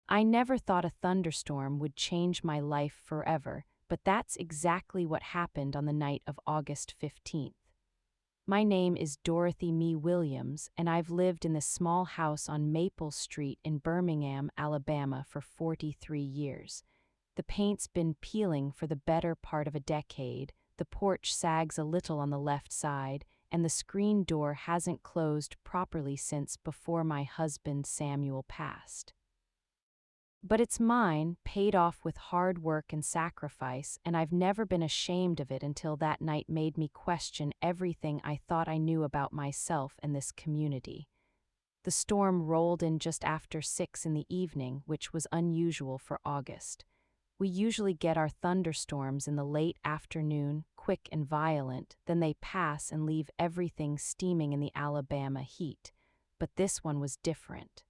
I never thought a thunderstorm would change my life forever, but that's exactly what happened on the night of August 15th. My name is Dorothy Williams, and I've lived in this small house on Maple Street in Birmingham, Alabama for 43 years. The paint's been peeling for the better part of a decade, the porch sags a little on the left side, and the screen door hasn't closed properly since before my husband Samuel passed. But it's mine, paid off with hard work and sacrifice, and I've never been ashamed of it until that night made me question everything I thought I knew about myself and this community. The storm rolled in just after 6 in the evening, which was unusual for August. We usually get our thunderstorms in the late afternoon, quick and violent, then they pass and leave everything steaming in the Alabama heat. But this one was different.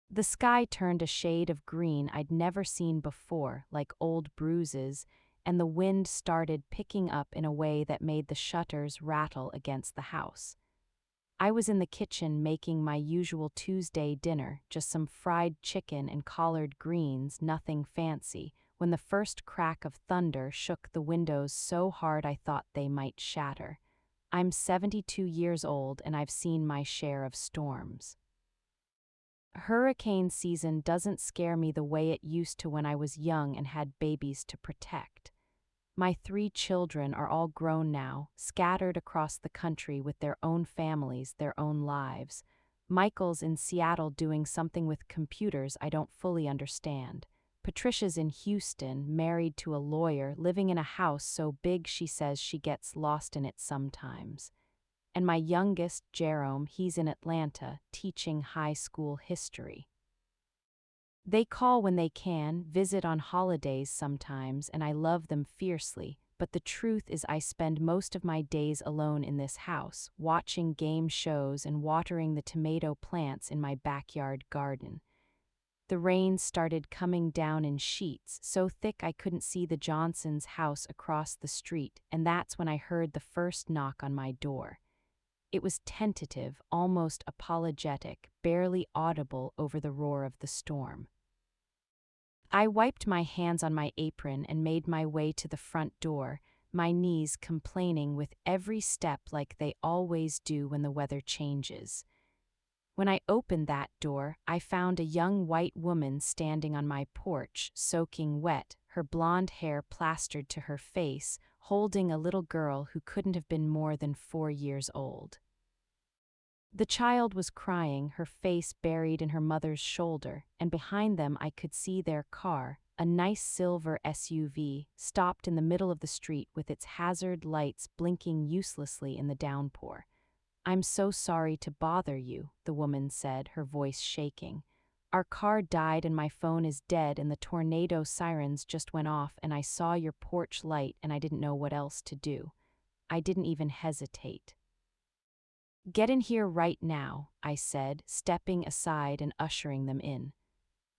The sky turned a shade of green I'd never seen before, like old bruises, and the wind started picking up in a way that made the shutters rattle against the house. I was in the kitchen making my usual Tuesday dinner, just some fried chicken and collard greens, nothing fancy, when the first crack of thunder shook the windows so hard I thought they might shatter. I'm 72 years old and I've seen my share of storms. Hurricane season doesn't scare me the way it used to when I was young and had babies to protect. My 3 children are all grown now, scattered across the country with their own families, their own lives. Michael's in Seattle doing something with computers I don't fully understand. Patricia's in Houston, married to a lawyer, living in a house so big she says she gets lost in it sometimes. And my youngest, Jerome, he's in Atlanta, teaching high school history. They call when they can, visit on holidays sometimes, and I love them fiercely, but the truth is I spend most of my days alone in this house, watching game shows and watering the tomato plants in my backyard garden. The rain started coming down in sheets, so thick I couldn't see the Johnsons' house across the street, and that's when I heard the first knock on my door. It was tentative, almost apologetic, barely audible over the roar of the storm. I wiped my hands on my apron and made my way to the front door, my knees complaining with every step like they always do when the weather changes. When I opened that door, I found a young white woman standing on my porch, soaking wet, her blonde hair plastered to her face, holding a little girl who couldn't have been more than 4 years old. The child was crying, her face buried in her mother's shoulder, and behind them I could see their car, a nice silver SUV, stopped in the middle of the street with its hazard lights blinking uselessly in the downpour. "I'm so sorry to bother you," the woman said, her voice shaking. "Our car died and my phone is dead and the tornado sirens just went off and I saw your porch light and I didn't know what else to do. I didn't even hesitate." "Get in here right now," I said, stepping aside and ushering them in.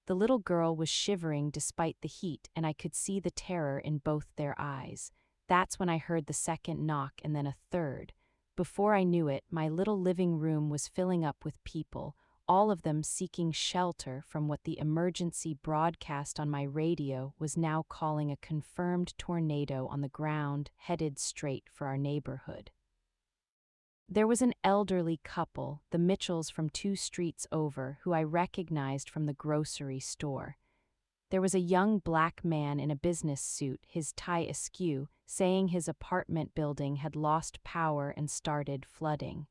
The little girl was shivering despite the heat, and I could see the terror in both their eyes. That's when I heard the second knock and then a third. Before I knew it, my little living room was filling up with people, all of them seeking shelter from what the emergency broadcast on my radio was now calling a confirmed tornado on the ground headed straight for our neighborhood. There was an elderly couple, the Mitchells from 2 streets over, who I recognized from the grocery store. There was a young black man in a business suit, his tie askew, saying his apartment building had lost power and started flooding.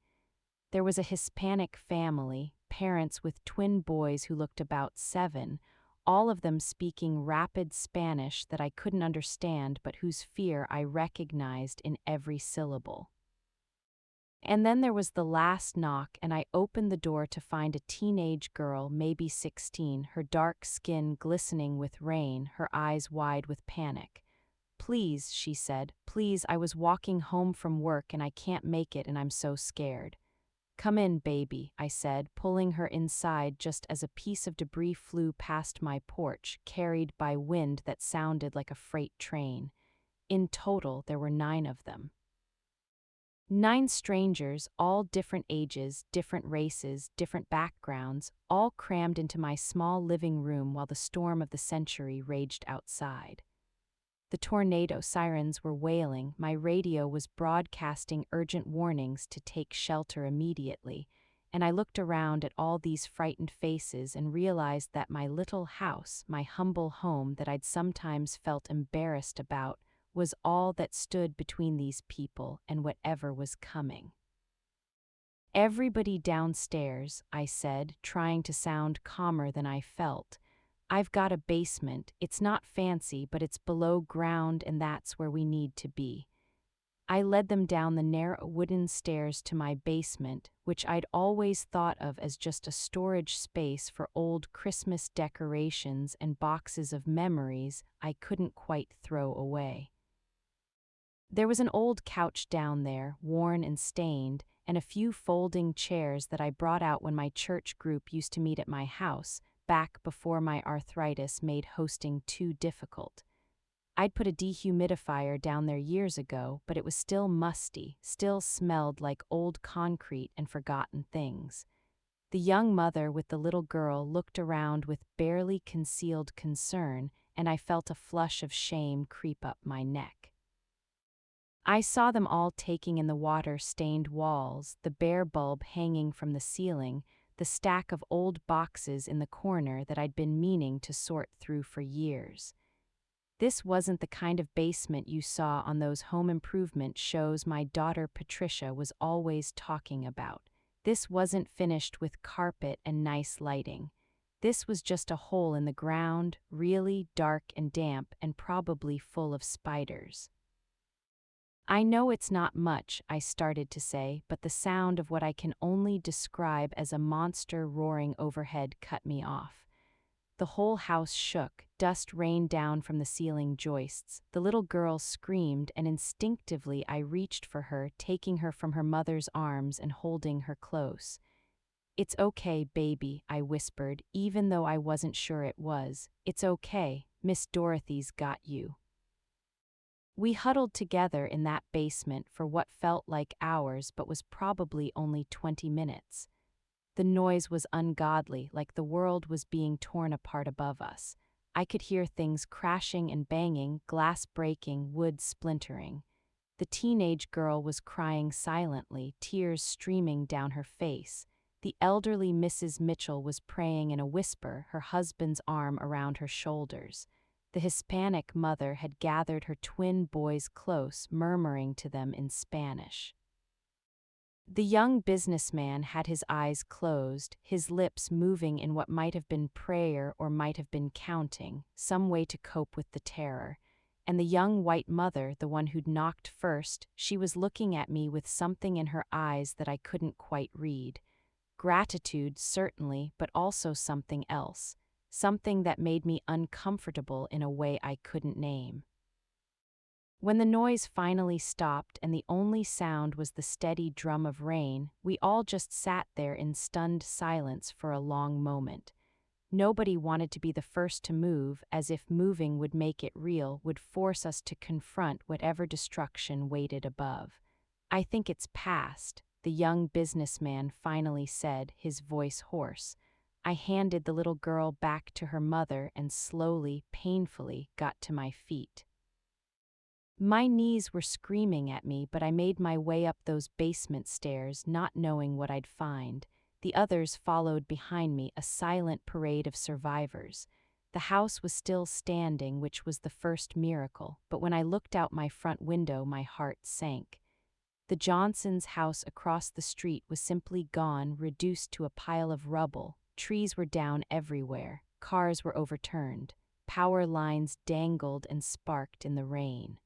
There was a Hispanic family, parents with twin boys who looked about 7, all of them speaking rapid Spanish that I couldn't understand but whose fear I recognized in every syllable. And then there was the last knock, and I opened the door to find a teenage girl, maybe 16, her dark skin glistening with rain, her eyes wide with panic. "Please," she said, "please, I was walking home from work and I can't make it and I'm so scared." "Come in, baby," I said, pulling her inside just as a piece of debris flew past my porch, carried by wind that sounded like a freight train. In total, there were 9 of them. 9 strangers, all different ages, different races, different backgrounds, all crammed into my small living room while the storm of the century raged outside. The tornado sirens were wailing, my radio was broadcasting urgent warnings to take shelter immediately, and I looked around at all these frightened faces and realized that my little house, my humble home that I'd sometimes felt embarrassed about, was all that stood between these people and whatever was coming. "Everybody downstairs," I said, trying to sound calmer than I felt. "I've got a basement. It's not fancy, but it's below ground and that's where we need to be." I led them down the narrow wooden stairs to my basement, which I'd always thought of as just a storage space for old Christmas decorations and boxes of memories I couldn't quite throw away. There was an old couch down there, worn and stained, and a few folding chairs that I brought out when my church group used to meet at my house, back before my arthritis made hosting too difficult. I'd put a dehumidifier down there years ago, but it was still musty, still smelled like old concrete and forgotten things. The young mother with the little girl looked around with barely concealed concern, and I felt a flush of shame creep up my neck. I saw them all taking in the water-stained walls, the bare bulb hanging from the ceiling, the stack of old boxes in the corner that I'd been meaning to sort through for years. This wasn't the kind of basement you saw on those home improvement shows my daughter Patricia was always talking about. This wasn't finished with carpet and nice lighting. This was just a hole in the ground, really dark and damp and probably full of spiders. "I know it's not much," I started to say, but the sound of what I can only describe as a monster roaring overhead cut me off. The whole house shook, dust rained down from the ceiling joists, the little girl screamed, and instinctively I reached for her, taking her from her mother's arms and holding her close. "It's okay, baby," I whispered, even though I wasn't sure it was. "It's okay, Miss Dorothy's got you." We huddled together in that basement for what felt like hours but was probably only 20 minutes. The noise was ungodly, like the world was being torn apart above us. I could hear things crashing and banging, glass breaking, wood splintering. The teenage girl was crying silently, tears streaming down her face. The elderly Mrs. Mitchell was praying in a whisper, her husband's arm around her shoulders. The Hispanic mother had gathered her twin boys close, murmuring to them in Spanish. The young businessman had his eyes closed, his lips moving in what might have been prayer or might have been counting, some way to cope with the terror. And the young white mother, the one who'd knocked first, she was looking at me with something in her eyes that I couldn't quite read. Gratitude, certainly, but also something else. Something that made me uncomfortable in a way I couldn't name. When the noise finally stopped and the only sound was the steady drum of rain, we all just sat there in stunned silence for a long moment. Nobody wanted to be the first to move, as if moving would make it real, would force us to confront whatever destruction waited above. "I think it's past," the young businessman finally said, his voice hoarse. I handed the little girl back to her mother and slowly, painfully, got to my feet. My knees were screaming at me, but I made my way up those basement stairs, not knowing what I'd find. The others followed behind me, a silent parade of survivors. The house was still standing, which was the first miracle, but when I looked out my front window, my heart sank. The Johnsons' house across the street was simply gone, reduced to a pile of rubble. Trees were down everywhere, cars were overturned, power lines dangled and sparked in the rain.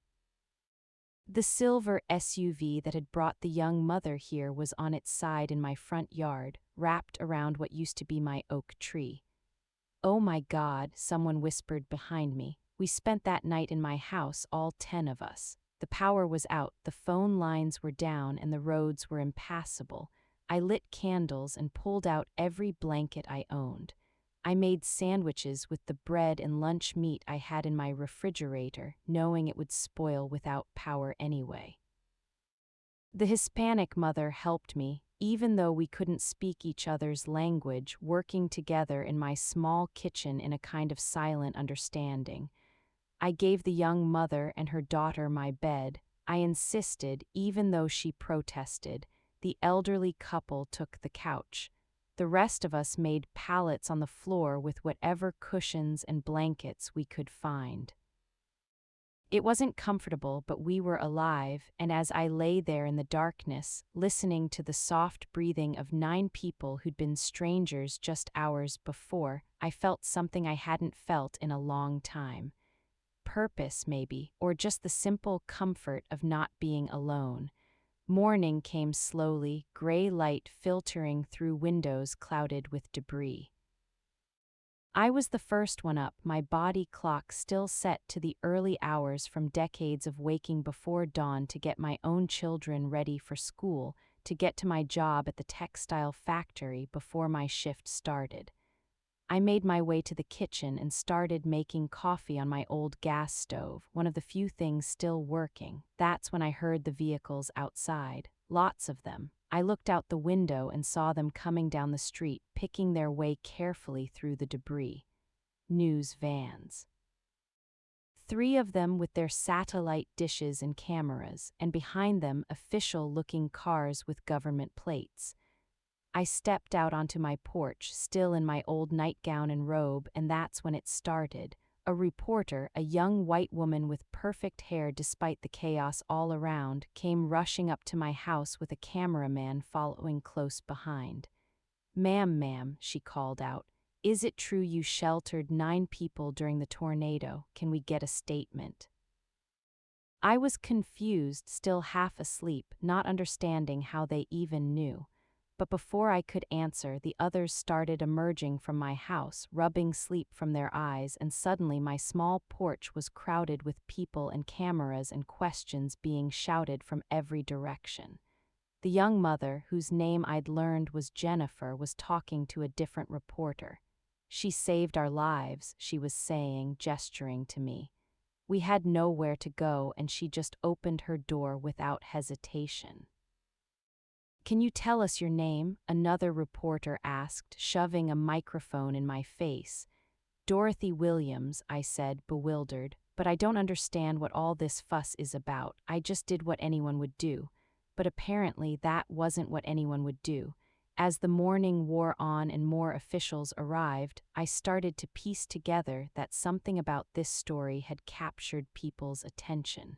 The silver SUV that had brought the young mother here was on its side in my front yard, wrapped around what used to be my oak tree. "Oh my God," someone whispered behind me. "We spent that night in my house, all 10 of us. The power was out, the phone lines were down, and the roads were impassable. I lit candles and pulled out every blanket I owned. I made sandwiches with the bread and lunch meat I had in my refrigerator, knowing it would spoil without power anyway." The Hispanic mother helped me, even though we couldn't speak each other's language, working together in my small kitchen in a kind of silent understanding. I gave the young mother and her daughter my bed. I insisted, even though she protested. The elderly couple took the couch. The rest of us made pallets on the floor with whatever cushions and blankets we could find. It wasn't comfortable, but we were alive, and as I lay there in the darkness, listening to the soft breathing of 9 people who'd been strangers just hours before, I felt something I hadn't felt in a long time. Purpose, maybe, or just the simple comfort of not being alone. Morning came slowly, gray light filtering through windows clouded with debris. I was the first one up, my body clock still set to the early hours from decades of waking before dawn to get my own children ready for school, to get to my job at the textile factory before my shift started. I made my way to the kitchen and started making coffee on my old gas stove, one of the few things still working. That's when I heard the vehicles outside, lots of them. I looked out the window and saw them coming down the street, picking their way carefully through the debris. News vans. 3 of them with their satellite dishes and cameras, and behind them official-looking cars with government plates. I stepped out onto my porch, still in my old nightgown and robe, and that's when it started. A reporter, a young white woman with perfect hair despite the chaos all around, came rushing up to my house with a cameraman following close behind. Ma'am, she called out, "Is it true you sheltered 9 people during the tornado? Can we get a statement?" I was confused, still half asleep, not understanding how they even knew. But before I could answer, the others started emerging from my house, rubbing sleep from their eyes, and suddenly my small porch was crowded with people and cameras and questions being shouted from every direction. The young mother, whose name I'd learned was Jennifer, was talking to a different reporter. "She saved our lives," she was saying, gesturing to me. "We had nowhere to go, and she just opened her door without hesitation." "Can you tell us your name?" another reporter asked, shoving a microphone in my face. "Dorothy Williams," I said, bewildered, "but I don't understand what all this fuss is about. I just did what anyone would do." But apparently that wasn't what anyone would do. As the morning wore on and more officials arrived, I started to piece together that something about this story had captured people's attention.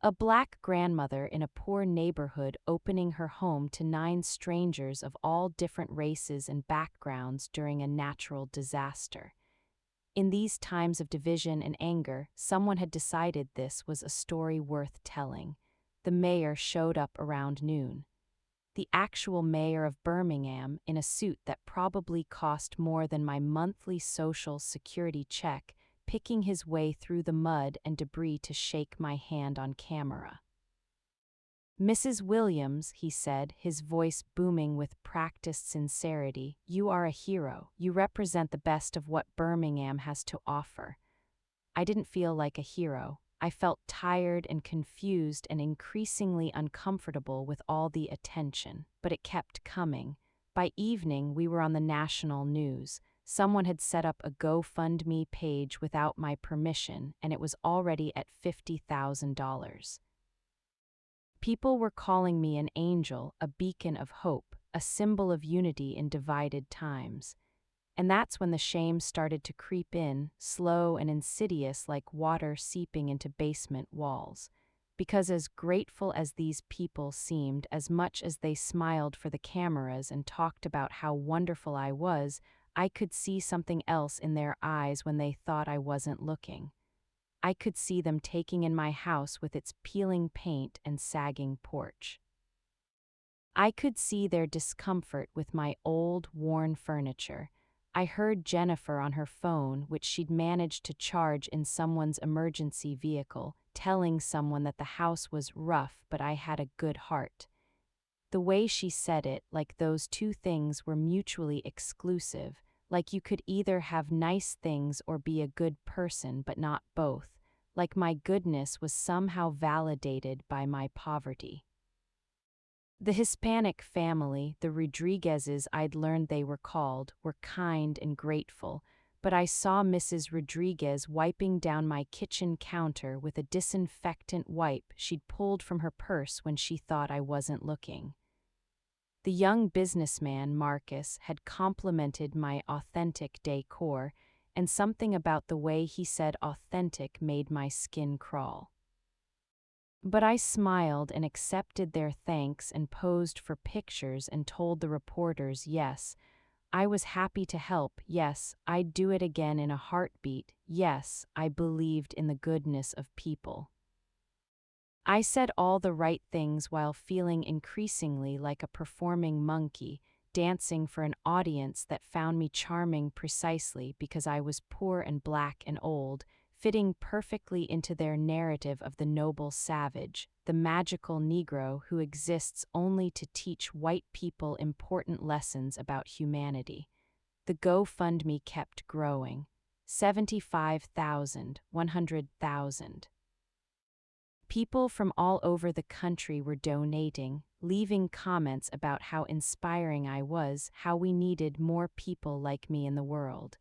A black grandmother in a poor neighborhood opening her home to 9 strangers of all different races and backgrounds during a natural disaster. In these times of division and anger, someone had decided this was a story worth telling. The mayor showed up around noon. The actual mayor of Birmingham, in a suit that probably cost more than my monthly Social Security check, picking his way through the mud and debris to shake my hand on camera. "Mrs. Williams," he said, his voice booming with practiced sincerity, "you are a hero. You represent the best of what Birmingham has to offer." I didn't feel like a hero. I felt tired and confused and increasingly uncomfortable with all the attention, but it kept coming. By evening, we were on the national news. Someone had set up a GoFundMe page without my permission, and it was already at $50,000. People were calling me an angel, a beacon of hope, a symbol of unity in divided times. And that's when the shame started to creep in, slow and insidious like water seeping into basement walls. Because as grateful as these people seemed, as much as they smiled for the cameras and talked about how wonderful I was, I could see something else in their eyes when they thought I wasn't looking. I could see them taking in my house with its peeling paint and sagging porch. I could see their discomfort with my old, worn furniture. I heard Jennifer on her phone, which she'd managed to charge in someone's emergency vehicle, telling someone that the house was rough, but I had a good heart. The way she said it, like those two things were mutually exclusive, like you could either have nice things or be a good person, but not both, like my goodness was somehow validated by my poverty. The Hispanic family, the Rodriguezes I'd learned they were called, were kind and grateful, but I saw Mrs. Rodriguez wiping down my kitchen counter with a disinfectant wipe she'd pulled from her purse when she thought I wasn't looking. The young businessman, Marcus, had complimented my authentic decor, and something about the way he said authentic made my skin crawl. But I smiled and accepted their thanks and posed for pictures and told the reporters yes, I was happy to help, yes, I'd do it again in a heartbeat, yes, I believed in the goodness of people. I said all the right things while feeling increasingly like a performing monkey, dancing for an audience that found me charming precisely because I was poor and black and old, fitting perfectly into their narrative of the noble savage, the magical Negro who exists only to teach white people important lessons about humanity. The GoFundMe kept growing. 75,000, 100,000. People from all over the country were donating, leaving comments about how inspiring I was, how we needed more people like me in the world.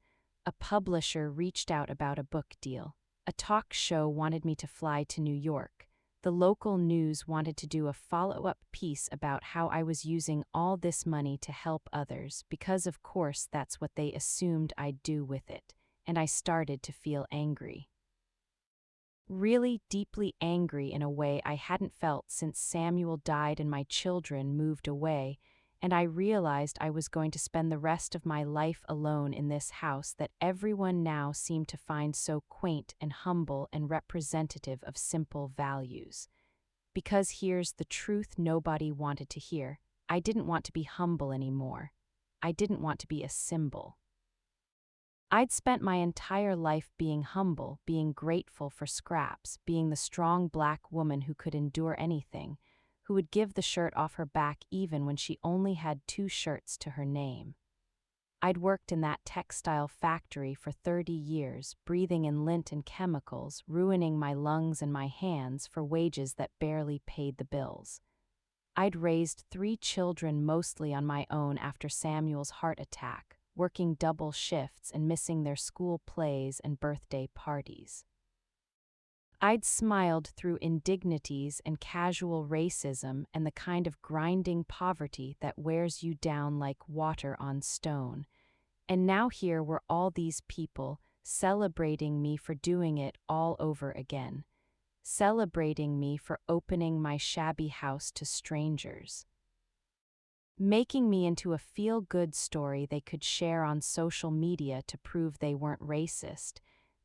A publisher reached out about a book deal. A talk show wanted me to fly to New York. The local news wanted to do a follow-up piece about how I was using all this money to help others, because of course that's what they assumed I'd do with it, and I started to feel angry. Really deeply angry in a way I hadn't felt since Samuel died and my children moved away, and I realized I was going to spend the rest of my life alone in this house that everyone now seemed to find so quaint and humble and representative of simple values. Because here's the truth nobody wanted to hear. I didn't want to be humble anymore. I didn't want to be a symbol. I'd spent my entire life being humble, being grateful for scraps, being the strong black woman who could endure anything, who would give the shirt off her back even when she only had 2 shirts to her name. I'd worked in that textile factory for 30 years, breathing in lint and chemicals, ruining my lungs and my hands for wages that barely paid the bills. I'd raised 3 children mostly on my own after Samuel's heart attack, working double shifts and missing their school plays and birthday parties. I'd smiled through indignities and casual racism and the kind of grinding poverty that wears you down like water on stone. And now here were all these people celebrating me for doing it all over again, celebrating me for opening my shabby house to strangers, making me into a feel-good story they could share on social media to prove they weren't racist.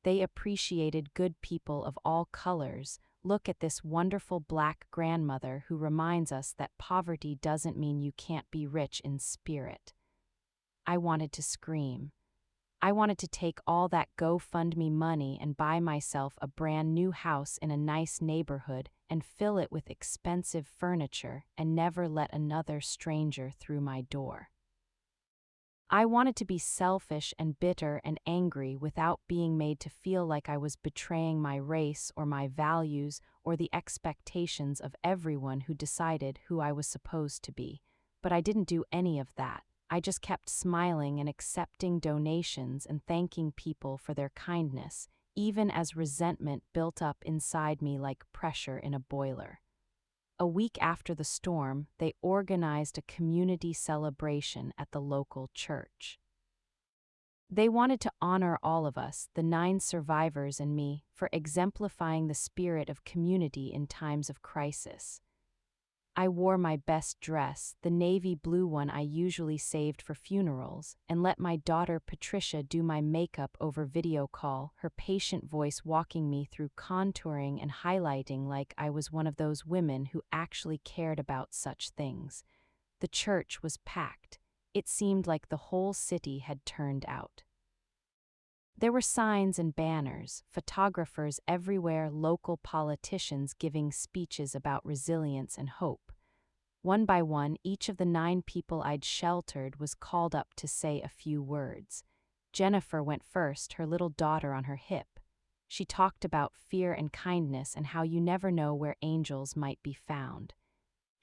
They appreciated good people of all colors. Look at this wonderful black grandmother who reminds us that poverty doesn't mean you can't be rich in spirit. I wanted to scream. I wanted to take all that GoFundMe money and buy myself a brand new house in a nice neighborhood and fill it with expensive furniture and never let another stranger through my door. I wanted to be selfish and bitter and angry without being made to feel like I was betraying my race or my values or the expectations of everyone who decided who I was supposed to be. But I didn't do any of that. I just kept smiling and accepting donations and thanking people for their kindness, even as resentment built up inside me like pressure in a boiler. A week after the storm, they organized a community celebration at the local church. They wanted to honor all of us, the 9 survivors and me, for exemplifying the spirit of community in times of crisis. I wore my best dress, the navy blue one I usually saved for funerals, and let my daughter Patricia do my makeup over video call, her patient voice walking me through contouring and highlighting like I was one of those women who actually cared about such things. The church was packed. It seemed like the whole city had turned out. There were signs and banners, photographers everywhere, local politicians giving speeches about resilience and hope. One by one, each of the 9 people I'd sheltered was called up to say a few words. Jennifer went first, her little daughter on her hip. She talked about fear and kindness and how you never know where angels might be found.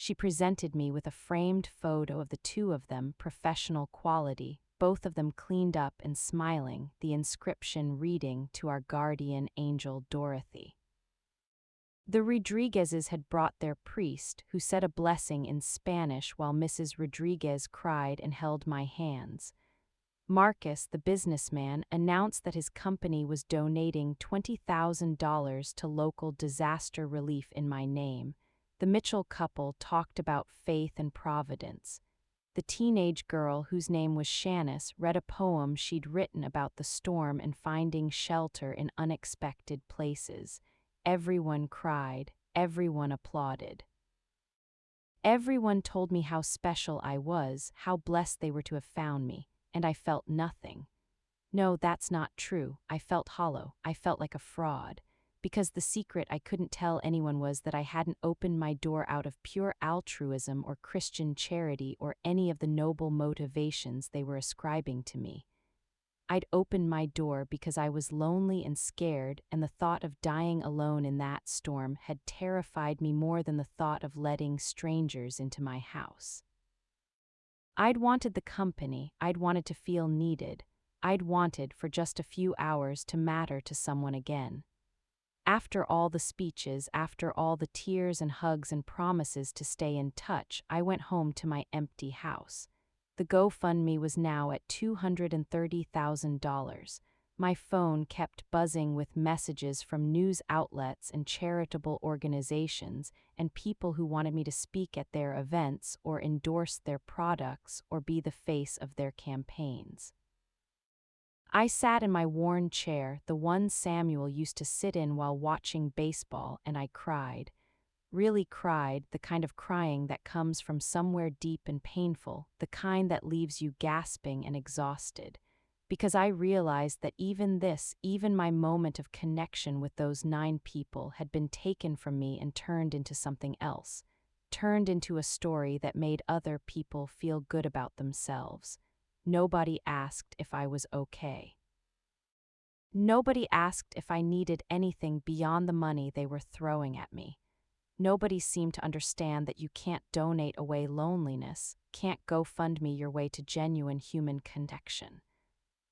She presented me with a framed photo of the two of them, professional quality, both of them cleaned up and smiling, the inscription reading, "To our guardian angel Dorothy." The Rodriguezes had brought their priest, who said a blessing in Spanish while Mrs. Rodriguez cried and held my hands. Marcus, the businessman, announced that his company was donating $20,000 to local disaster relief in my name. The Mitchell couple talked about faith and providence. The teenage girl, whose name was Shanice, read a poem she'd written about the storm and finding shelter in unexpected places. Everyone cried, everyone applauded. Everyone told me how special I was, how blessed they were to have found me, and I felt nothing. No, that's not true. I felt hollow. I felt like a fraud. Because the secret I couldn't tell anyone was that I hadn't opened my door out of pure altruism or Christian charity or any of the noble motivations they were ascribing to me. I'd opened my door because I was lonely and scared, and the thought of dying alone in that storm had terrified me more than the thought of letting strangers into my house. I'd wanted the company, I'd wanted to feel needed, I'd wanted, for just a few hours, to matter to someone again. After all the speeches, after all the tears and hugs and promises to stay in touch, I went home to my empty house. The GoFundMe was now at $230,000. My phone kept buzzing with messages from news outlets and charitable organizations and people who wanted me to speak at their events or endorse their products or be the face of their campaigns. I sat in my worn chair, the one Samuel used to sit in while watching baseball, and I cried. Really cried, the kind of crying that comes from somewhere deep and painful, the kind that leaves you gasping and exhausted. Because I realized that even my moment of connection with those 9 people had been taken from me and turned into something else. Turned into a story that made other people feel good about themselves. Nobody asked if I was okay. Nobody asked if I needed anything beyond the money they were throwing at me. Nobody seemed to understand that you can't donate away loneliness, can't GoFundMe your way to genuine human connection.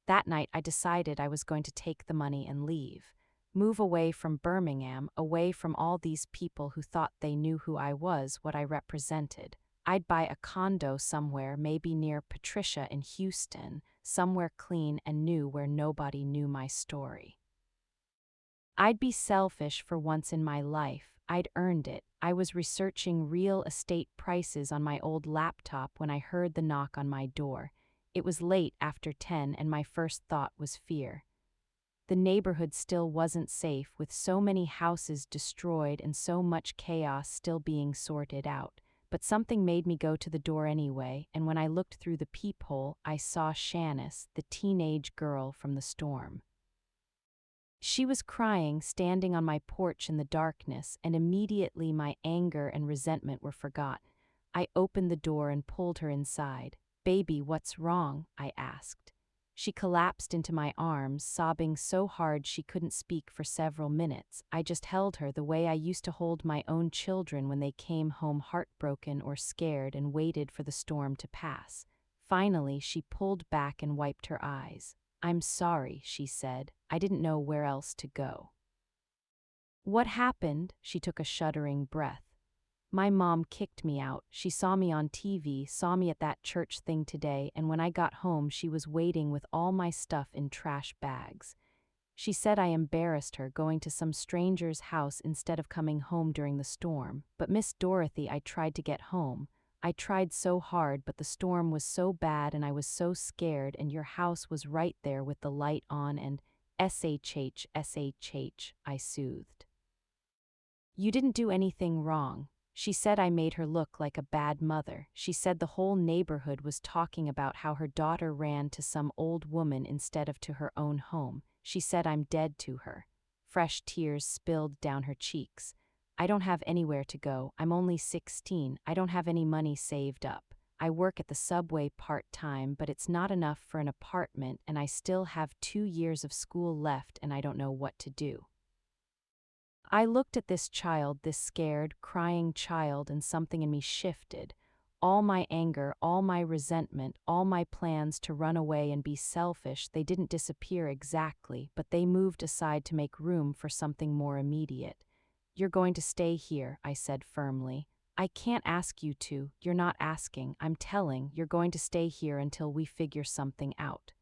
That night I decided I was going to take the money and leave. Move away from Birmingham, away from all these people who thought they knew who I was, what I represented. I'd buy a condo somewhere, maybe near Patricia in Houston, somewhere clean and new where nobody knew my story. I'd be selfish for once in my life. I'd earned it. I was researching real estate prices on my old laptop when I heard the knock on my door. It was late after 10 and my first thought was fear. The neighborhood still wasn't safe, with so many houses destroyed and so much chaos still being sorted out. But something made me go to the door anyway, and when I looked through the peephole, I saw Shanice, the teenage girl from the storm. She was crying, standing on my porch in the darkness, and immediately my anger and resentment were forgotten. I opened the door and pulled her inside. "Baby, what's wrong?" I asked. She collapsed into my arms, sobbing so hard she couldn't speak for several minutes. I just held her the way I used to hold my own children when they came home heartbroken or scared and waited for the storm to pass. Finally, she pulled back and wiped her eyes. "I'm sorry," she said. "I didn't know where else to go." "What happened?" She took a shuddering breath. "My mom kicked me out. She saw me on TV, saw me at that church thing today, and when I got home she was waiting with all my stuff in trash bags. She said I embarrassed her going to some stranger's house instead of coming home during the storm. But Miss Dorothy, I tried to get home. I tried so hard, but the storm was so bad and I was so scared, and your house was right there with the light on and SHH, I soothed. "You didn't do anything wrong." She said I made her look like a bad mother. She said the whole neighborhood was talking about how her daughter ran to some old woman instead of to her own home. She said I'm dead to her. Fresh tears spilled down her cheeks. "I don't have anywhere to go. I'm only 16. I don't have any money saved up. I work at the subway part-time, but it's not enough for an apartment, and I still have 2 years of school left and I don't know what to do." I looked at this child, this scared, crying child, and something in me shifted. All my anger, all my resentment, all my plans to run away and be selfish, they didn't disappear exactly, but they moved aside to make room for something more immediate. "You're going to stay here," I said firmly. "I can't ask you to, you're not asking, I'm telling, you're going to stay here until we figure something out."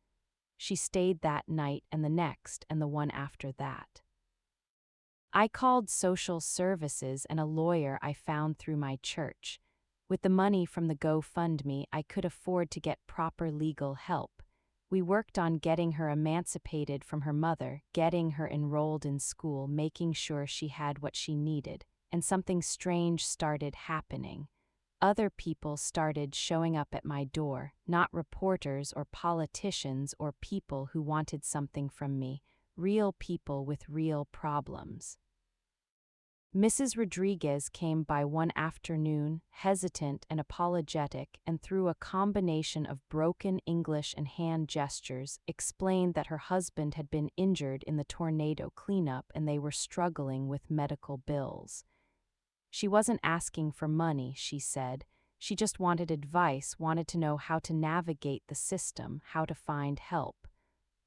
She stayed that night and the next and the one after that. I called social services and a lawyer I found through my church. With the money from the GoFundMe, I could afford to get proper legal help. We worked on getting her emancipated from her mother, getting her enrolled in school, making sure she had what she needed, and something strange started happening. Other people started showing up at my door, not reporters or politicians or people who wanted something from me, real people with real problems. Mrs. Rodriguez came by one afternoon, hesitant and apologetic, and through a combination of broken English and hand gestures, explained that her husband had been injured in the tornado cleanup and they were struggling with medical bills. She wasn't asking for money, she said. She just wanted advice, wanted to know how to navigate the system, how to find help.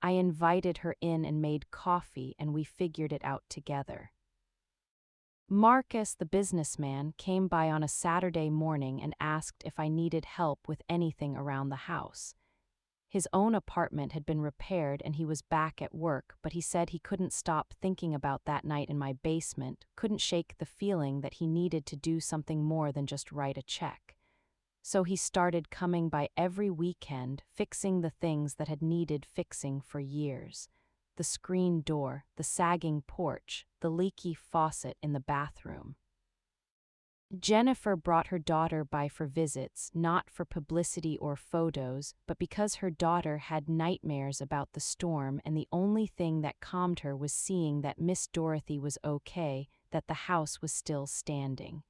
I invited her in and made coffee, and we figured it out together. Marcus, the businessman, came by on a Saturday morning and asked if I needed help with anything around the house. His own apartment had been repaired and he was back at work, but he said he couldn't stop thinking about that night in my basement, couldn't shake the feeling that he needed to do something more than just write a check. So he started coming by every weekend, fixing the things that had needed fixing for years. The screen door, the sagging porch, the leaky faucet in the bathroom. Jennifer brought her daughter by for visits, not for publicity or photos, but because her daughter had nightmares about the storm, and the only thing that calmed her was seeing that Miss Dorothy was okay, that the house was still standing.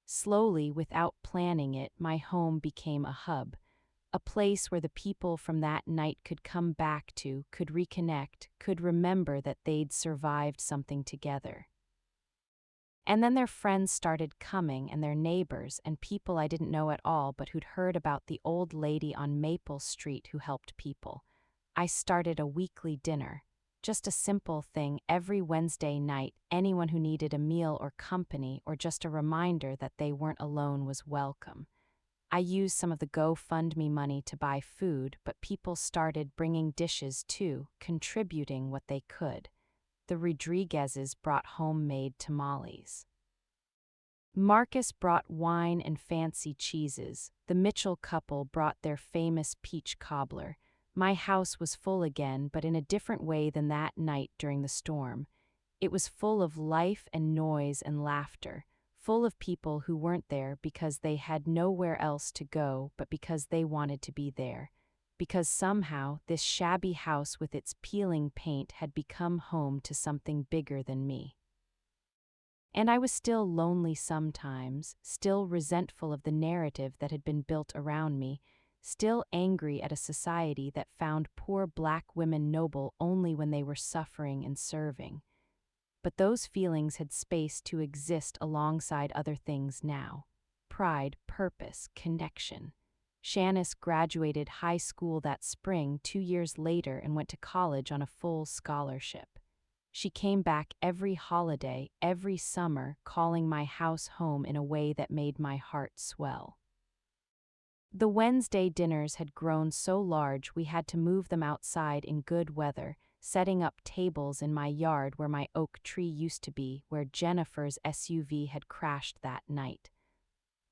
Slowly, without planning it, my home became a hub. A place where the people from that night could come back to, could reconnect, could remember that they'd survived something together. And then their friends started coming, and their neighbors, and people I didn't know at all but who'd heard about the old lady on Maple Street who helped people. I started a weekly dinner. Just a simple thing every Wednesday night, anyone who needed a meal or company or just a reminder that they weren't alone was welcome. I used some of the GoFundMe money to buy food, but people started bringing dishes too, contributing what they could. The Rodriguezes brought homemade tamales. Marcus brought wine and fancy cheeses. The Mitchell couple brought their famous peach cobbler. My house was full again, but in a different way than that night during the storm. It was full of life and noise and laughter. Full of people who weren't there because they had nowhere else to go, but because they wanted to be there. Because somehow this shabby house with its peeling paint had become home to something bigger than me. And I was still lonely sometimes, still resentful of the narrative that had been built around me, still angry at a society that found poor black women noble only when they were suffering and serving. But those feelings had space to exist alongside other things now. Pride, purpose, connection. Shanice graduated high school that spring 2 years later and went to college on a full scholarship. She came back every holiday, every summer, calling my house home in a way that made my heart swell. The Wednesday dinners had grown so large we had to move them outside in good weather, setting up tables in my yard where my oak tree used to be, where Jennifer's SUV had crashed that night.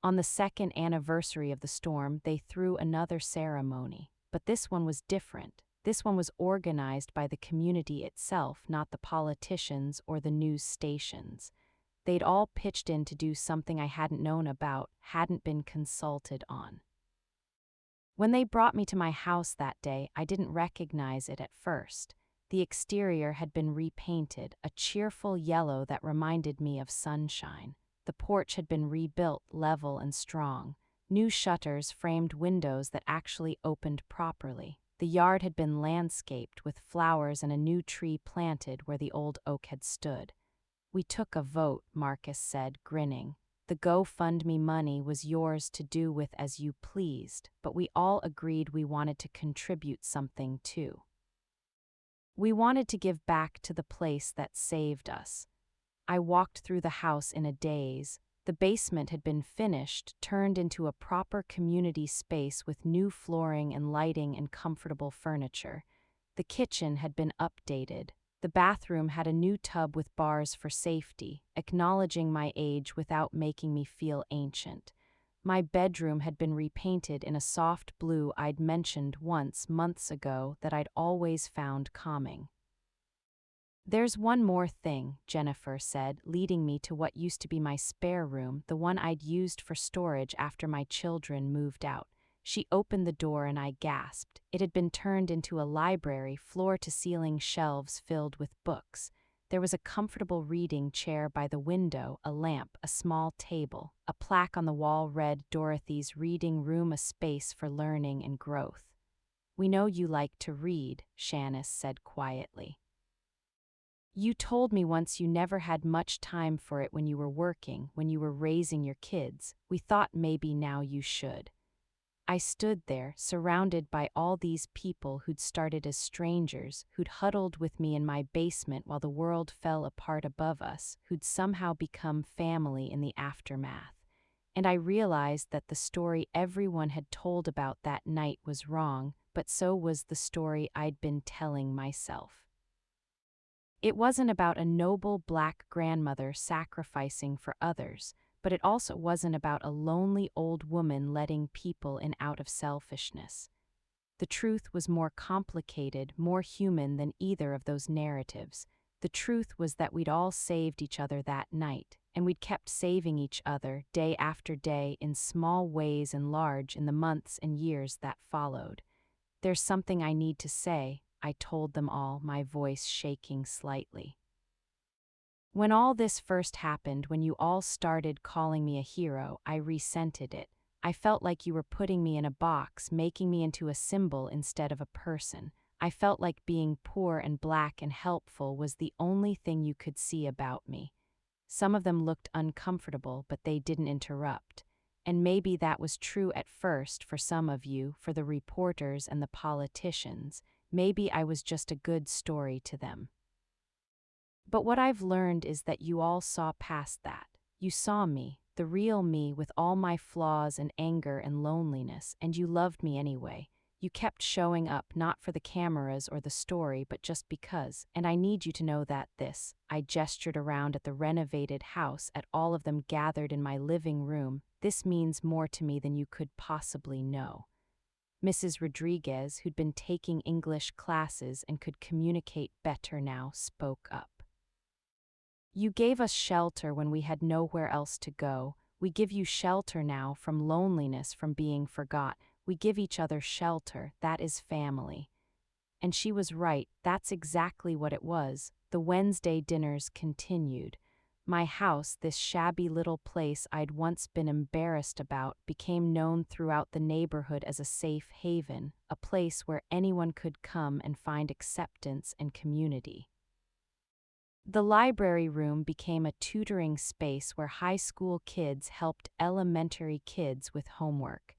On the second anniversary of the storm, they threw another ceremony, but this one was different. This one was organized by the community itself, not the politicians or the news stations. They'd all pitched in to do something I hadn't known about, hadn't been consulted on. When they brought me to my house that day, I didn't recognize it at first. The exterior had been repainted, a cheerful yellow that reminded me of sunshine. The porch had been rebuilt, level and strong. New shutters framed windows that actually opened properly. The yard had been landscaped with flowers and a new tree planted where the old oak had stood. We took a vote, Marcus said, grinning. The GoFundMe money was yours to do with as you pleased, but we all agreed we wanted to contribute something too. We wanted to give back to the place that saved us. I walked through the house in a daze. The basement had been finished, turned into a proper community space with new flooring and lighting and comfortable furniture. The kitchen had been updated. The bathroom had a new tub with bars for safety, acknowledging my age without making me feel ancient. My bedroom had been repainted in a soft blue I'd mentioned once months ago that I'd always found calming. There's one more thing, Jennifer said, leading me to what used to be my spare room, the one I'd used for storage after my children moved out. She opened the door and I gasped. It had been turned into a library, floor-to-ceiling shelves filled with books. There was a comfortable reading chair by the window, a lamp, a small table. A plaque on the wall read, "Dorothy's Reading Room, a space for learning and growth." "We know you like to read," Shanice said quietly. "You told me once you never had much time for it when you were working, when you were raising your kids. We thought maybe now you should." I stood there, surrounded by all these people who'd started as strangers, who'd huddled with me in my basement while the world fell apart above us, who'd somehow become family in the aftermath. And I realized that the story everyone had told about that night was wrong, but so was the story I'd been telling myself. It wasn't about a noble black grandmother sacrificing for others, but it also wasn't about a lonely old woman letting people in out of selfishness. The truth was more complicated, more human than either of those narratives. The truth was that we'd all saved each other that night, and we'd kept saving each other day after day in small ways and large in the months and years that followed. "There's something I need to say," I told them all, my voice shaking slightly. "When all this first happened, when you all started calling me a hero, I resented it. I felt like you were putting me in a box, making me into a symbol instead of a person. I felt like being poor and black and helpful was the only thing you could see about me." Some of them looked uncomfortable, but they didn't interrupt. And maybe that was true at first for some of you, for the reporters and the politicians. Maybe I was just a good story to them. But what I've learned is that you all saw past that. You saw me, the real me with all my flaws and anger and loneliness, and you loved me anyway. You kept showing up, not for the cameras or the story, but just because. And I need you to know that I gestured around at the renovated house, at all of them gathered in my living room, this means more to me than you could possibly know. Mrs. Rodriguez, who'd been taking English classes and could communicate better now, spoke up. "You gave us shelter when we had nowhere else to go. We give you shelter now from loneliness, from being forgot. We give each other shelter. That is family." And she was right. That's exactly what it was. The Wednesday dinners continued. My house, this shabby little place I'd once been embarrassed about, became known throughout the neighborhood as a safe haven, a place where anyone could come and find acceptance and community. The library room became a tutoring space where high school kids helped elementary kids with homework.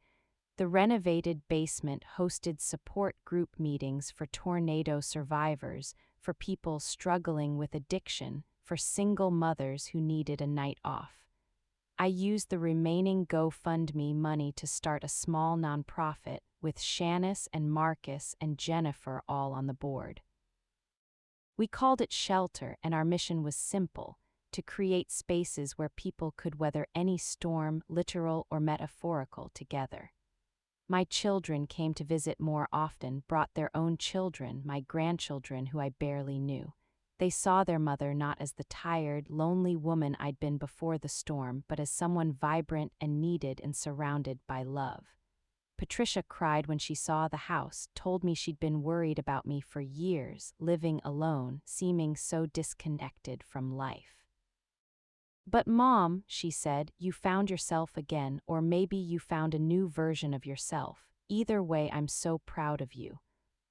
The renovated basement hosted support group meetings for tornado survivors, for people struggling with addiction, for single mothers who needed a night off. I used the remaining GoFundMe money to start a small nonprofit, with Shanice and Marcus and Jennifer all on the board. We called it Shelter, and our mission was simple: to create spaces where people could weather any storm, literal or metaphorical, together. My children came to visit more often, brought their own children, my grandchildren who I barely knew. They saw their mother not as the tired, lonely woman I'd been before the storm, but as someone vibrant and needed and surrounded by love. Patricia cried when she saw the house, told me she'd been worried about me for years, living alone, seeming so disconnected from life. "But Mom," she said, "you found yourself again, or maybe you found a new version of yourself. Either way, I'm so proud of you."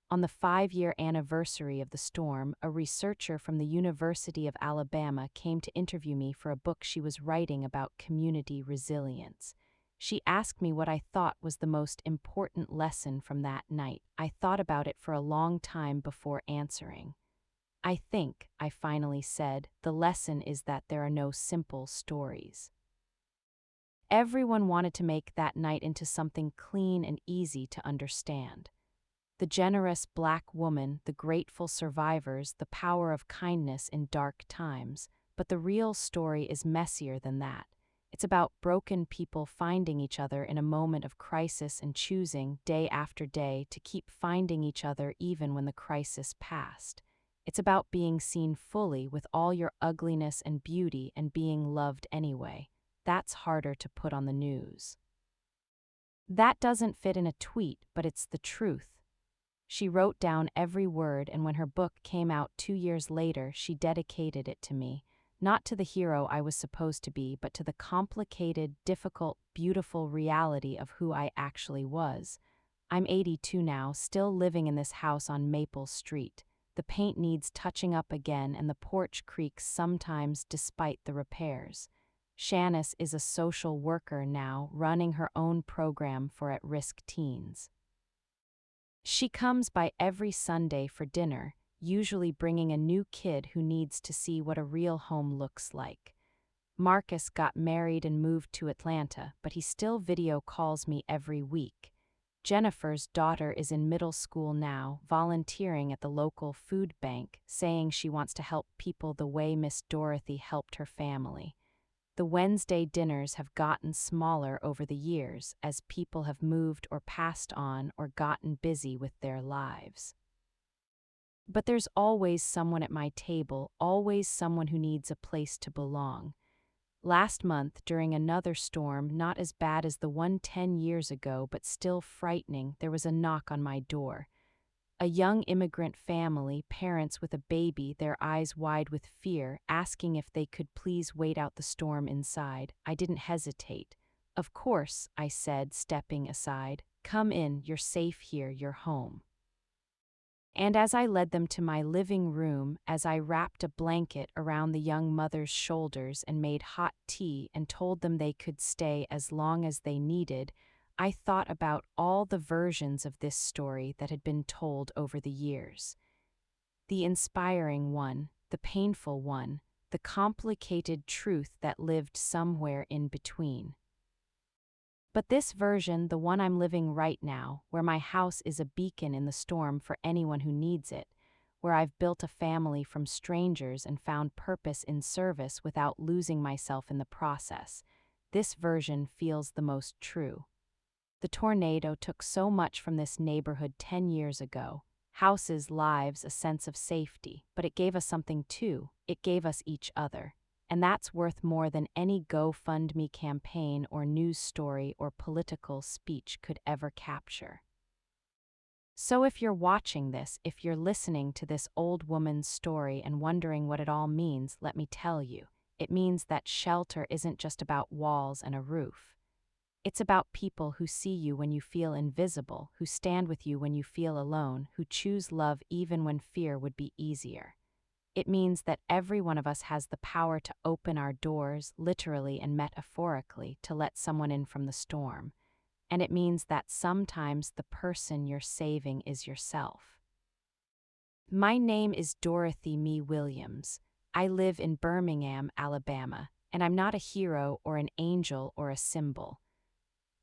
On the 5-year anniversary of the storm, a researcher from the University of Alabama came to interview me for a book she was writing about community resilience. She asked me what I thought was the most important lesson from that night. I thought about it for a long time before answering. I think, I finally said, the lesson is that there are no simple stories. Everyone wanted to make that night into something clean and easy to understand. The generous Black woman, the grateful survivors, the power of kindness in dark times. But the real story is messier than that. It's about broken people finding each other in a moment of crisis and choosing, day after day, to keep finding each other even when the crisis passed. It's about being seen fully with all your ugliness and beauty and being loved anyway. That's harder to put on the news. That doesn't fit in a tweet, but it's the truth. She wrote down every word, and when her book came out 2 years later, she dedicated it to me, not to the hero I was supposed to be, but to the complicated, difficult, beautiful reality of who I actually was. I'm 82 now, still living in this house on Maple Street. The paint needs touching up again, and the porch creaks sometimes despite the repairs. Shanice is a social worker now, running her own program for at-risk teens. She comes by every Sunday for dinner, usually bringing a new kid who needs to see what a real home looks like. Marcus got married and moved to Atlanta, but he still video calls me every week. Jennifer's daughter is in middle school now, volunteering at the local food bank, saying she wants to help people the way Miss Dorothy helped her family. The Wednesday dinners have gotten smaller over the years as people have moved or passed on or gotten busy with their lives. But there's always someone at my table, always someone who needs a place to belong. Last month, during another storm, not as bad as the one 10 years ago, but still frightening, there was a knock on my door. A young immigrant family, parents with a baby, their eyes wide with fear, asking if they could please wait out the storm inside. I didn't hesitate. "Of course," I said, stepping aside. "Come in, you're safe here, you're home." And as I led them to my living room, as I wrapped a blanket around the young mother's shoulders and made hot tea and told them they could stay as long as they needed, I thought about all the versions of this story that had been told over the years. The inspiring one, the painful one, the complicated truth that lived somewhere in between. But this version, the one I'm living right now, where my house is a beacon in the storm for anyone who needs it, where I've built a family from strangers and found purpose in service without losing myself in the process, this version feels the most true. The tornado took so much from this neighborhood 10 years ago. Houses, lives, a sense of safety. But it gave us something too. It gave us each other. And that's worth more than any GoFundMe campaign or news story or political speech could ever capture. So if you're watching this, if you're listening to this old woman's story and wondering what it all means, let me tell you. It means that shelter isn't just about walls and a roof. It's about people who see you when you feel invisible, who stand with you when you feel alone, who choose love even when fear would be easier. It means that every one of us has the power to open our doors, literally and metaphorically, to let someone in from the storm. And it means that sometimes the person you're saving is yourself. My name is Dorothy Williams. I live in Birmingham, Alabama, and I'm not a hero or an angel or a symbol.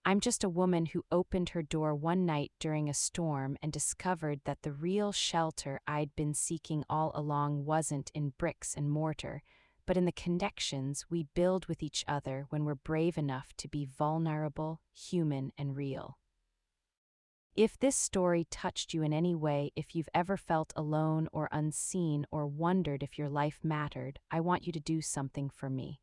I'm just a woman who opened her door one night during a storm and discovered that the real shelter I'd been seeking all along wasn't in bricks and mortar, but in the connections we build with each other when we're brave enough to be vulnerable, human, and real. If this story touched you in any way, if you've ever felt alone or unseen or wondered if your life mattered, I want you to do something for me.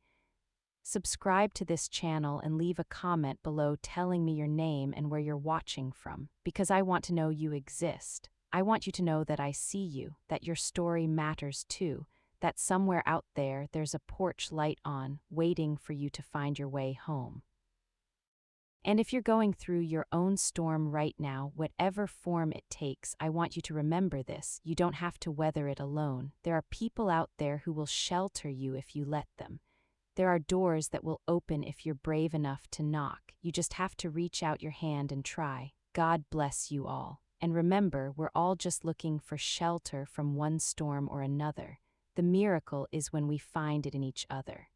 Subscribe to this channel and leave a comment below telling me your name and where you're watching from, because I want to know you exist. I want you to know that I see you, that your story matters too, that somewhere out there there's a porch light on, waiting for you to find your way home. And if you're going through your own storm right now, whatever form it takes, I want you to remember this. You don't have to weather it alone. There are people out there who will shelter you if you let them. There are doors that will open if you're brave enough to knock. You just have to reach out your hand and try. God bless you all. And remember, we're all just looking for shelter from one storm or another. The miracle is when we find it in each other.